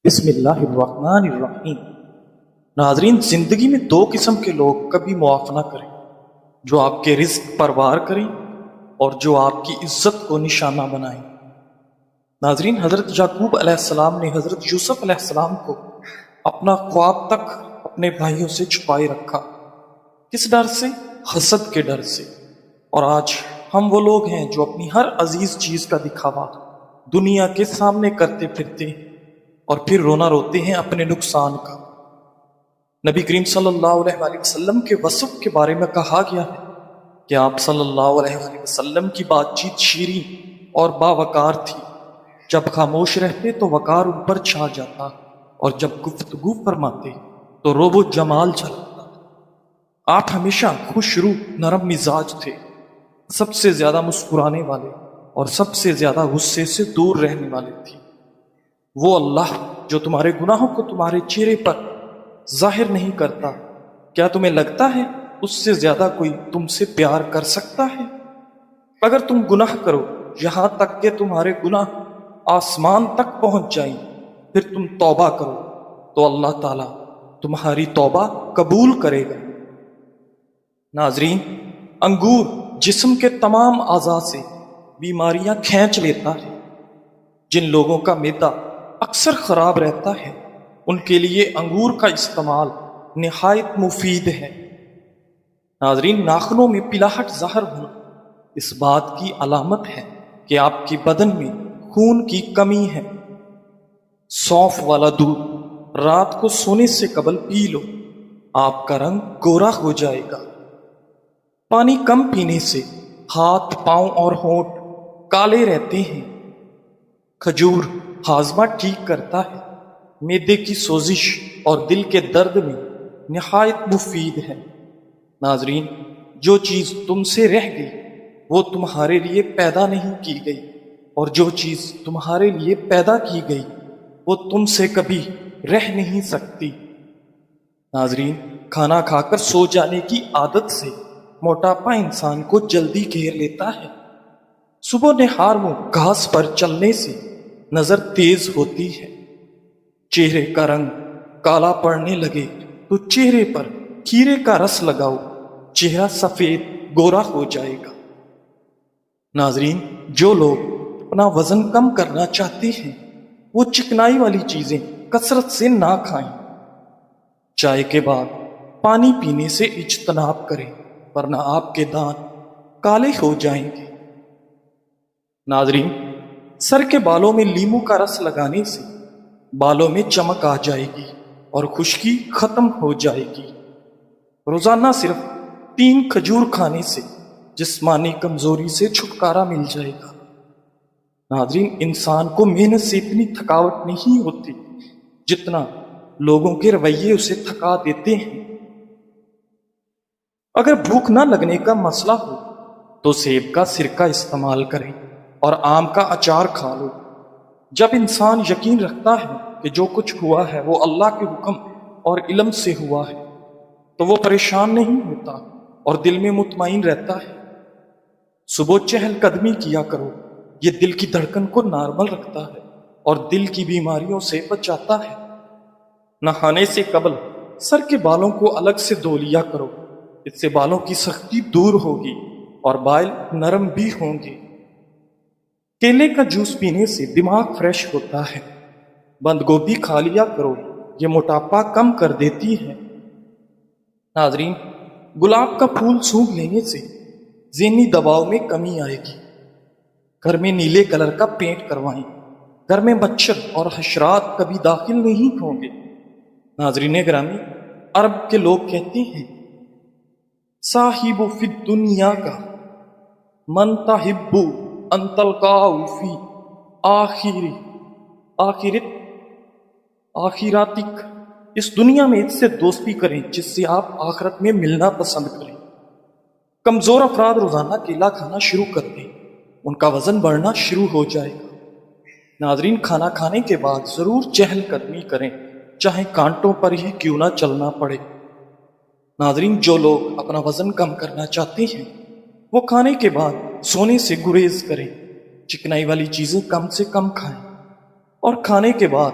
بسم اللہ الرحمن الرحیم۔ ناظرین، زندگی میں دو قسم کے لوگ کبھی معاف نہ کریں، جو آپ کے رزق پر وار کریں اور جو آپ کی عزت کو نشانہ بنائیں۔ ناظرین، حضرت یعقوب علیہ السلام نے حضرت یوسف علیہ السلام کو اپنا خواب تک اپنے بھائیوں سے چھپائے رکھا۔ کس ڈر سے؟ حسد کے ڈر سے۔ اور آج ہم وہ لوگ ہیں جو اپنی ہر عزیز چیز کا دکھاوا دنیا کے سامنے کرتے پھرتے ہیں اور پھر رونا روتے ہیں اپنے نقصان کا۔ نبی کریم صلی اللہ علیہ وآلہ وسلم کے وصف کے بارے میں کہا گیا ہے کہ آپ صلی اللہ علیہ وآلہ وسلم کی بات چیت شیریں اور باوقار تھی۔ جب خاموش رہتے تو وقار ان پر چھا جاتا اور جب گفتگو فرماتے تو روب و جمال جھلکتا۔ آپ ہمیشہ خوش روح نرم مزاج تھے، سب سے زیادہ مسکرانے والے اور سب سے زیادہ غصے سے دور رہنے والے تھے۔ وہ اللہ جو تمہارے گناہوں کو تمہارے چہرے پر ظاہر نہیں کرتا، کیا تمہیں لگتا ہے اس سے زیادہ کوئی تم سے پیار کر سکتا ہے؟ اگر تم گناہ کرو یہاں تک کہ تمہارے گناہ آسمان تک پہنچ جائیں، پھر تم توبہ کرو تو اللہ تعالیٰ تمہاری توبہ قبول کرے گا۔ ناظرین، انگور جسم کے تمام اعضاء سے بیماریاں کھینچ لیتا ہے۔ جن لوگوں کا معدہ اکثر خراب رہتا ہے ان کے لیے انگور کا استعمال نہایت مفید ہے۔ ناظرین، ناخنوں میں پلاہٹ ظاہر ہونا اس بات کی علامت ہے کہ آپ کے بدن میں خون کی کمی ہے۔ سونف والا دودھ رات کو سونے سے قبل پی لو، آپ کا رنگ گورا ہو جائے گا۔ پانی کم پینے سے ہاتھ، پاؤں اور ہونٹ کالے رہتے ہیں۔ کھجور ہاضمہ ٹھیک کرتا ہے، معدے کی سوزش اور دل کے درد میں نہایت مفید ہے۔ ناظرین، جو چیز تم سے رہ گئی وہ تمہارے لیے پیدا نہیں کی گئی، اور جو چیز تمہارے لیے پیدا کی گئی وہ تم سے کبھی رہ نہیں سکتی۔ ناظرین، کھانا کھا کر سو جانے کی عادت سے موٹاپا انسان کو جلدی گھیر لیتا ہے۔ صبح نہار میں گھاس پر چلنے سے نظر تیز ہوتی ہے۔ چہرے کا رنگ کالا پڑنے لگے تو چہرے پر کھیرے کا رس لگاؤ، چہرہ سفید گورا ہو جائے گا۔ ناظرین، جو لوگ اپنا وزن کم کرنا چاہتے ہیں وہ چکنائی والی چیزیں کثرت سے نہ کھائیں۔ چائے کے بعد پانی پینے سے اجتناب کریں ورنہ آپ کے دانت کالے ہو جائیں گے۔ ناظرین، سر کے بالوں میں لیمو کا رس لگانے سے بالوں میں چمک آ جائے گی اور خشکی ختم ہو جائے گی۔ روزانہ صرف 3 کھجور کھانے سے جسمانی کمزوری سے چھٹکارا مل جائے گا۔ ناظرین، انسان کو محنت سے اتنی تھکاوٹ نہیں ہوتی جتنا لوگوں کے رویے اسے تھکا دیتے ہیں۔ اگر بھوک نہ لگنے کا مسئلہ ہو تو سیب کا سرکہ استعمال کریں اور آم کا اچار کھا لو۔ جب انسان یقین رکھتا ہے کہ جو کچھ ہوا ہے وہ اللہ کے حکم اور علم سے ہوا ہے تو وہ پریشان نہیں ہوتا اور دل میں مطمئن رہتا ہے۔ صبح چہل قدمی کیا کرو، یہ دل کی دھڑکن کو نارمل رکھتا ہے اور دل کی بیماریوں سے بچاتا ہے۔ نہانے سے قبل سر کے بالوں کو الگ سے دھو لیا کرو، اس سے بالوں کی سختی دور ہوگی اور بال نرم بھی ہوں گے۔ کیلے کا جوس پینے سے دماغ فریش ہوتا ہے۔ بند گوبھی کھا لیا کرو، یہ موٹاپا کم کر دیتی ہے۔ ناظرین، گلاب کا پھول سونگھ لینے سے ذہنی دباؤ میں کمی آئے گی۔ گھر میں نیلے کلر کا پینٹ کروائیں، گھر میں مچھر اور حشرات کبھی داخل نہیں ہوں گے۔ ناظرین گرامی، عرب کے لوگ کہتے ہیں صاحب فی الدنیا کا من تحب ان تلقاہ فی آخرتک، اس دنیا میں اس سے دوستی کریں جس سے آپ آخرت میں ملنا پسند کریں۔ کمزور افراد روزانہ کیلا کھانا شروع کر دیں، ان کا وزن بڑھنا شروع ہو جائے گا۔ ناظرین، کھانا کھانے کے بعد ضرور چہل قدمی کریں، چاہے کانٹوں پر ہی کیوں نہ چلنا پڑے۔ ناظرین، جو لوگ اپنا وزن کم کرنا چاہتے ہیں وہ کھانے کے بعد سونے سے گریز کریں، چکنائی والی چیزیں کم سے کم کھائیں اور کھانے کے بعد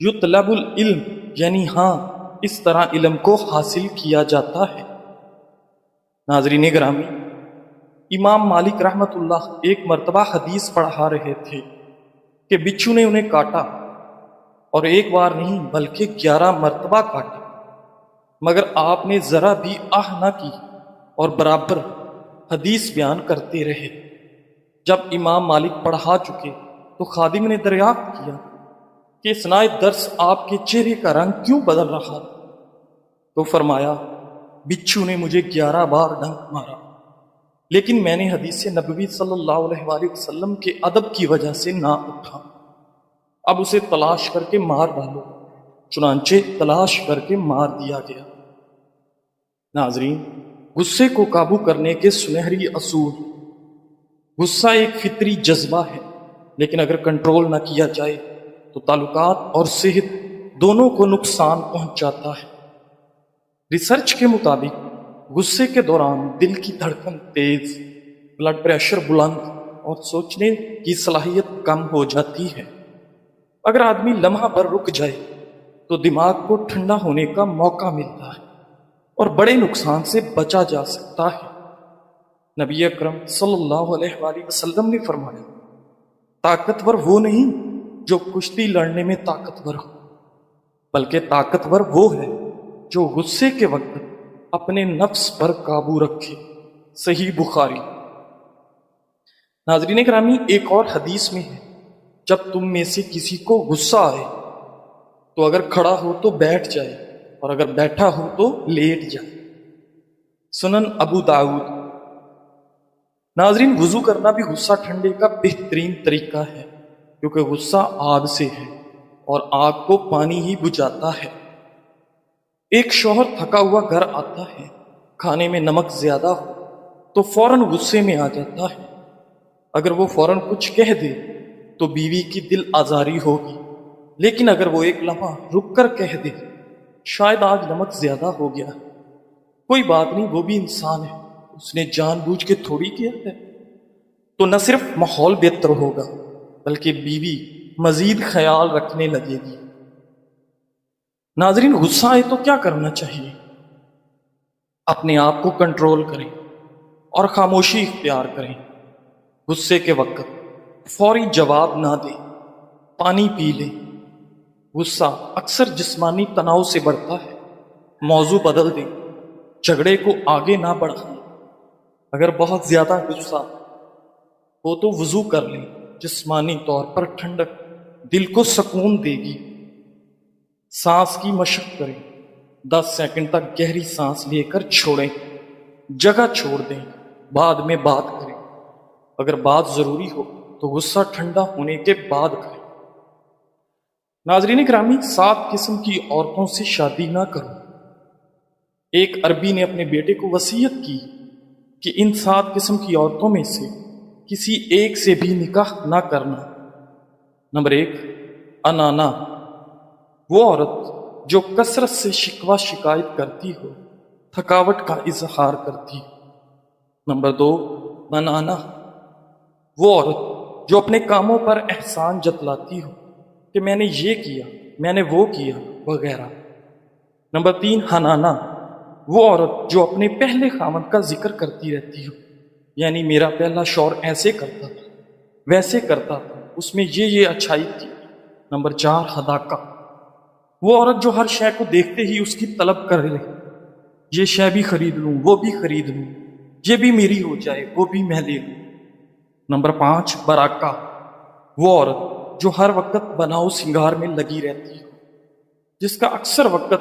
یطلب العلم یعنی ہاں اس طرح علم کو حاصل کیا جاتا ہے۔ ناظرین گرامی، امام مالک رحمۃ اللہ ایک مرتبہ حدیث پڑھا رہے تھے کہ بچھو نے انہیں کاٹا، اور ایک بار نہیں بلکہ 11 مرتبہ کاٹا، مگر آپ نے ذرا بھی آہ نہ کی اور برابر حدیث بیان کرتے رہے۔ جب امام مالک پڑھا چکے تو خادم نے دریافت کیا کہ اثناء درس آپ کے چہرے کا رنگ کیوں بدل رہا تھا؟ تو فرمایا، بچھو نے مجھے 11 بار ڈنک مارا، لیکن میں نے حدیث نبوی صلی اللہ علیہ وآلہ وسلم کے ادب کی وجہ سے نہ اٹھا، اب اسے تلاش کر کے مار ڈالو۔ چنانچہ تلاش کر کے مار دیا گیا۔ ناظرین، غصے کو قابو کرنے کے سنہری اصول۔ غصہ ایک فطری جذبہ ہے، لیکن اگر کنٹرول نہ کیا جائے تو تعلقات اور صحت دونوں کو نقصان پہنچاتا ہے۔ ریسرچ کے مطابق غصے کے دوران دل کی دھڑکن تیز، بلڈ پریشر بلند اور سوچنے کی صلاحیت کم ہو جاتی ہے۔ اگر آدمی لمحہ پر رک جائے تو دماغ کو ٹھنڈا ہونے کا موقع ملتا ہے اور بڑے نقصان سے بچا جا سکتا ہے۔ نبی اکرم صلی اللہ علیہ وآلہ وسلم نے فرمایا، طاقتور وہ نہیں جو کشتی لڑنے میں طاقتور ہو، بلکہ طاقتور وہ ہے جو غصے کے وقت اپنے نفس پر قابو رکھے۔ صحیح بخاری۔ ناظرین گرامی، ایک اور حدیث میں ہے، جب تم میں سے کسی کو غصہ آئے تو اگر کھڑا ہو تو بیٹھ جائے، اور اگر بیٹھا ہو تو لیٹ جائے۔ سنن ابو داؤد۔ ناظرین، وضو کرنا بھی غصہ ٹھنڈے کا بہترین طریقہ ہے، کیونکہ غصہ آگ سے ہے اور آگ کو پانی ہی بجھاتا ہے۔ ایک شوہر تھکا ہوا گھر آتا ہے، کھانے میں نمک زیادہ ہو تو فوراً غصے میں آ جاتا ہے۔ اگر وہ فوراً کچھ کہہ دے تو بیوی کی دل آزاری ہوگی، لیکن اگر وہ ایک لمحہ رک کر کہہ دے، شاید آج نمک زیادہ ہو گیا، کوئی بات نہیں، وہ بھی انسان ہے، اس نے جان بوجھ کے تھوڑی کیا ہے، تو نہ صرف ماحول بہتر ہوگا بلکہ بیوی مزید خیال رکھنے لگے گی۔ ناظرین، غصہ آئے تو کیا کرنا چاہیے؟ اپنے آپ کو کنٹرول کریں اور خاموشی اختیار کریں۔ غصے کے وقت فوری جواب نہ دیں، پانی پی لیں۔ غصہ اکثر جسمانی تناؤ سے بڑھتا ہے۔ موضوع بدل دیں، جھگڑے کو آگے نہ بڑھائیں۔ اگر بہت زیادہ غصہ ہو تو وضو کر لیں، جسمانی طور پر ٹھنڈک دل کو سکون دے گی۔ سانس کی مشق کریں، 10 سیکنڈ تک گہری سانس لے کر چھوڑیں، جگہ چھوڑ دیں، بعد میں بات کریں۔ اگر بات ضروری ہو تو غصہ ٹھنڈا ہونے کے بعد کریں۔ ناظرین گرامی، 7 قسم کی عورتوں سے شادی نہ کرو۔ ایک عربی نے اپنے بیٹے کو وصیت کی کہ ان 7 قسم کی عورتوں میں سے کسی ایک سے بھی نکاح نہ کرنا۔ نمبر 1، انانا، وہ عورت جو کثرت سے شکوہ شکایت کرتی ہو، تھکاوٹ کا اظہار کرتی ہو۔ نمبر 2، منانا، وہ عورت جو اپنے کاموں پر احسان جتلاتی ہو کہ میں نے یہ کیا، میں نے وہ کیا وغیرہ۔ نمبر 3، حنانا، وہ عورت جو اپنے پہلے خاوند کا ذکر کرتی رہتی ہو، یعنی میرا پہلا شوہر ایسے کرتا تھا، ویسے کرتا تھا، اس میں یہ اچھائی تھی۔ نمبر 4، حداقہ، وہ عورت جو ہر شے کو دیکھتے ہی اس کی طلب کر لے، یہ شے بھی خرید لوں، وہ بھی خرید لوں، یہ بھی میری ہو جائے، وہ بھی میں لے لوں۔ نمبر 5، براکہ، وہ عورت جو ہر وقت بناؤ سنگار میں لگی رہتی ہو، جس کا اکثر وقت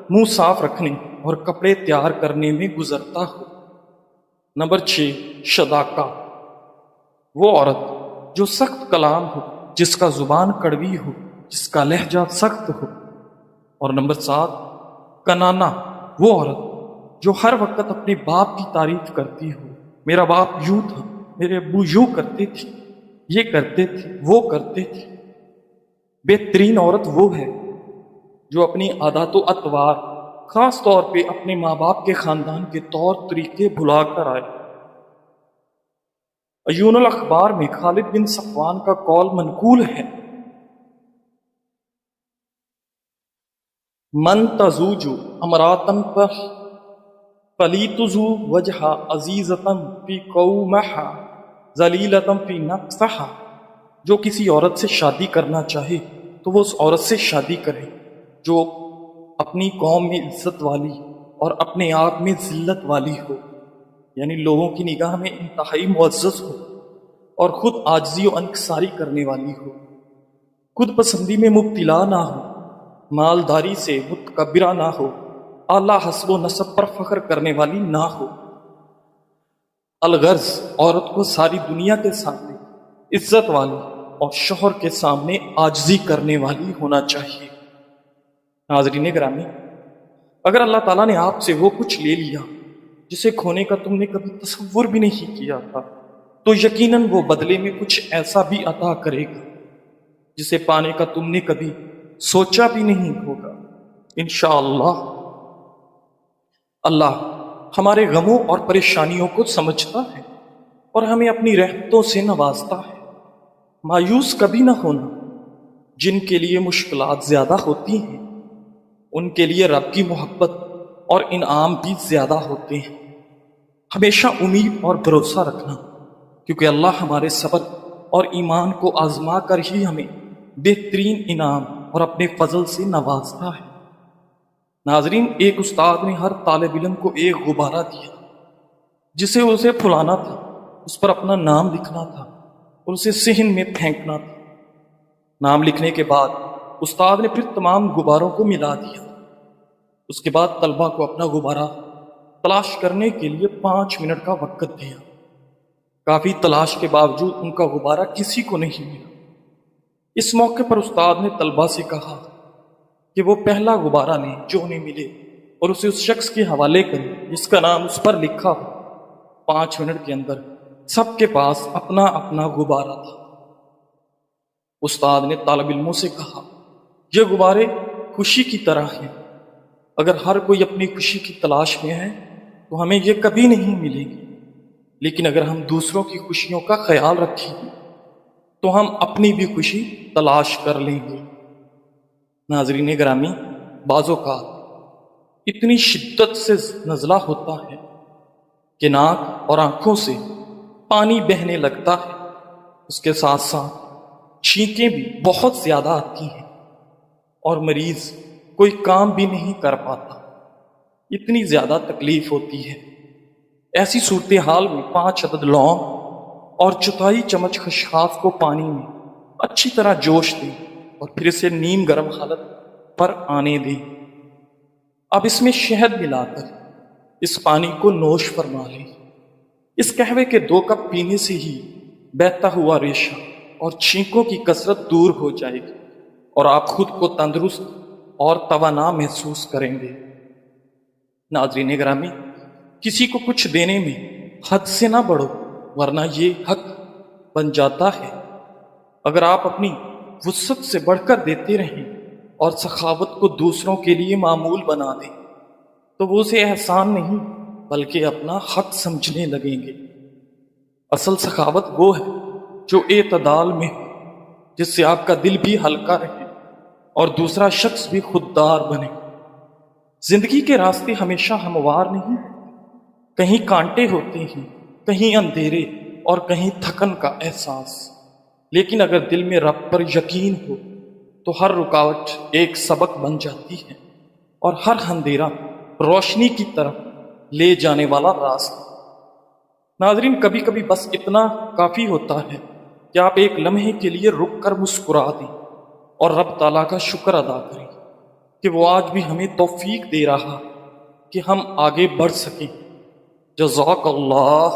منہ صاف رکھنے اور کپڑے تیار کرنے میں گزرتا ہو۔ نمبر 6، شداکہ، وہ عورت جو سخت کلام ہو، جس کا زبان کڑوی ہو، جس کا لہجہ سخت ہو۔ اور نمبر 7، کنانا، وہ عورت جو ہر وقت اپنے باپ کی تعریف کرتی ہو، میرا باپ یوں تھا، میرے ابو یوں کرتے تھے، یہ کرتے تھے، وہ کرتے تھے۔ بہترین عورت وہ ہے جو اپنی عادات و اطوار، خاص طور پہ اپنے ماں باپ کے خاندان کے طور طریقے بھلا کر آئے۔ عیون الاخبار میں خالد بن صفوان کا قول منقول ہے، من تزوجو امراتن پر فلیتزو وجہ عزیزتم فی قومہا ذلیلتم فی نفسہا، جو کسی عورت سے شادی کرنا چاہے تو وہ اس عورت سے شادی کرے جو اپنی قوم میں عزت والی اور اپنے آپ میں ذلت والی ہو، یعنی لوگوں کی نگاہ میں انتہائی معزز ہو اور خود عاجزی و انکساری کرنے والی ہو، خود پسندی میں مبتلا نہ ہو، مالداری سے متکبرہ نہ ہو، اعلیٰ حسب و نسب پر فخر کرنے والی نہ ہو۔ الغرض عورت کو ساری دنیا کے سامنے عزت والی اور شوہر کے سامنے عاجزی کرنے والی ہونا چاہیے۔ ناظرین گرامی، اگر اللہ تعالیٰ نے آپ سے وہ کچھ لے لیا جسے کھونے کا تم نے کبھی تصور بھی نہیں کیا تھا، تو یقیناً وہ بدلے میں کچھ ایسا بھی عطا کرے گا جسے پانے کا تم نے کبھی سوچا بھی نہیں ہوگا انشاءاللہ۔ اللہ ہمارے غموں اور پریشانیوں کو سمجھتا ہے اور ہمیں اپنی رحمتوں سے نوازتا ہے۔ مایوس کبھی نہ ہونا، جن کے لیے مشکلات زیادہ ہوتی ہیں ان کے لیے رب کی محبت اور انعام بھی زیادہ ہوتے ہیں۔ ہمیشہ امید اور بھروسہ رکھنا، کیونکہ اللہ ہمارے صبر اور ایمان کو آزما کر ہی ہمیں بہترین انعام اور اپنے فضل سے نوازتا ہے۔ ناظرین، ایک استاد نے ہر طالب علم کو ایک غبارہ دیا جسے اسے پھلانا تھا، اس پر اپنا نام لکھنا تھا اور اسے صحن میں پھینکنا تھا۔ نام لکھنے کے بعد استاد نے پھر تمام غباروں کو ملا دیا۔ اس کے بعد طلبہ کو اپنا غبارہ تلاش کرنے کے لیے 5 منٹ کا وقت دیا۔ کافی تلاش کے باوجود ان کا غبارہ کسی کو نہیں ملا۔ اس موقع پر استاد نے طلبہ سے کہا کہ وہ پہلا غبارہ لیں جو انہیں ملے اور اسے اس شخص کے حوالے کریں جس کا نام اس پر لکھا ہو۔ 5 منٹ کے اندر سب کے پاس اپنا اپنا غبارہ تھا۔ استاد نے طالب علموں سے کہا، یہ غبارے خوشی کی طرح ہیں، اگر ہر کوئی اپنی خوشی کی تلاش میں ہے تو ہمیں یہ کبھی نہیں ملے گی، لیکن اگر ہم دوسروں کی خوشیوں کا خیال رکھیں گے تو ہم اپنی بھی خوشی تلاش کر لیں گے۔ ناظرین گرامی، بعض اوقات اتنی شدت سے نزلہ ہوتا ہے کہ ناک اور آنکھوں سے پانی بہنے لگتا ہے، اس کے ساتھ ساتھ چھینکیں بھی بہت زیادہ آتی ہیں اور مریض کوئی کام بھی نہیں کر پاتا، اتنی زیادہ تکلیف ہوتی ہے۔ ایسی صورتحال میں 5 عدد لونگ اور 1/4 چمچ خشخاش کو پانی میں اچھی طرح جوش دیں اور پھر اسے نیم گرم حالت پر آنے دیں۔ اب اس میں شہد ملا کر اس پانی کو نوش فرما لیں۔ اس قہوے کے 2 کپ پینے سے ہی بہتا ہوا ریشہ اور چھینکوں کی کثرت دور ہو جائے گی اور آپ خود کو تندرست اور توانا محسوس کریں گے۔ ناظرین گرامی، کسی کو کچھ دینے میں حد سے نہ بڑھو ورنہ یہ حق بن جاتا ہے۔ اگر آپ اپنی وسعت سے بڑھ کر دیتے رہیں اور سخاوت کو دوسروں کے لیے معمول بنا دیں تو وہ اسے احسان نہیں بلکہ اپنا حق سمجھنے لگیں گے۔ اصل سخاوت وہ ہے جو اعتدال میں ہو، جس سے آپ کا دل بھی ہلکا رہے اور دوسرا شخص بھی خوددار بنے۔ زندگی کے راستے ہمیشہ ہموار نہیں، کہیں کانٹے ہوتے ہیں، کہیں اندھیرے اور کہیں تھکن کا احساس، لیکن اگر دل میں رب پر یقین ہو تو ہر رکاوٹ ایک سبق بن جاتی ہے اور ہر اندھیرا روشنی کی طرف لے جانے والا راستہ۔ ناظرین، کبھی کبھی بس اتنا کافی ہوتا ہے کہ آپ ایک لمحے کے لیے رک کر مسکرا دیں اور رب تعالیٰ کا شکر ادا کریں کہ وہ آج بھی ہمیں توفیق دے رہا کہ ہم آگے بڑھ سکیں۔ جزاک اللہ۔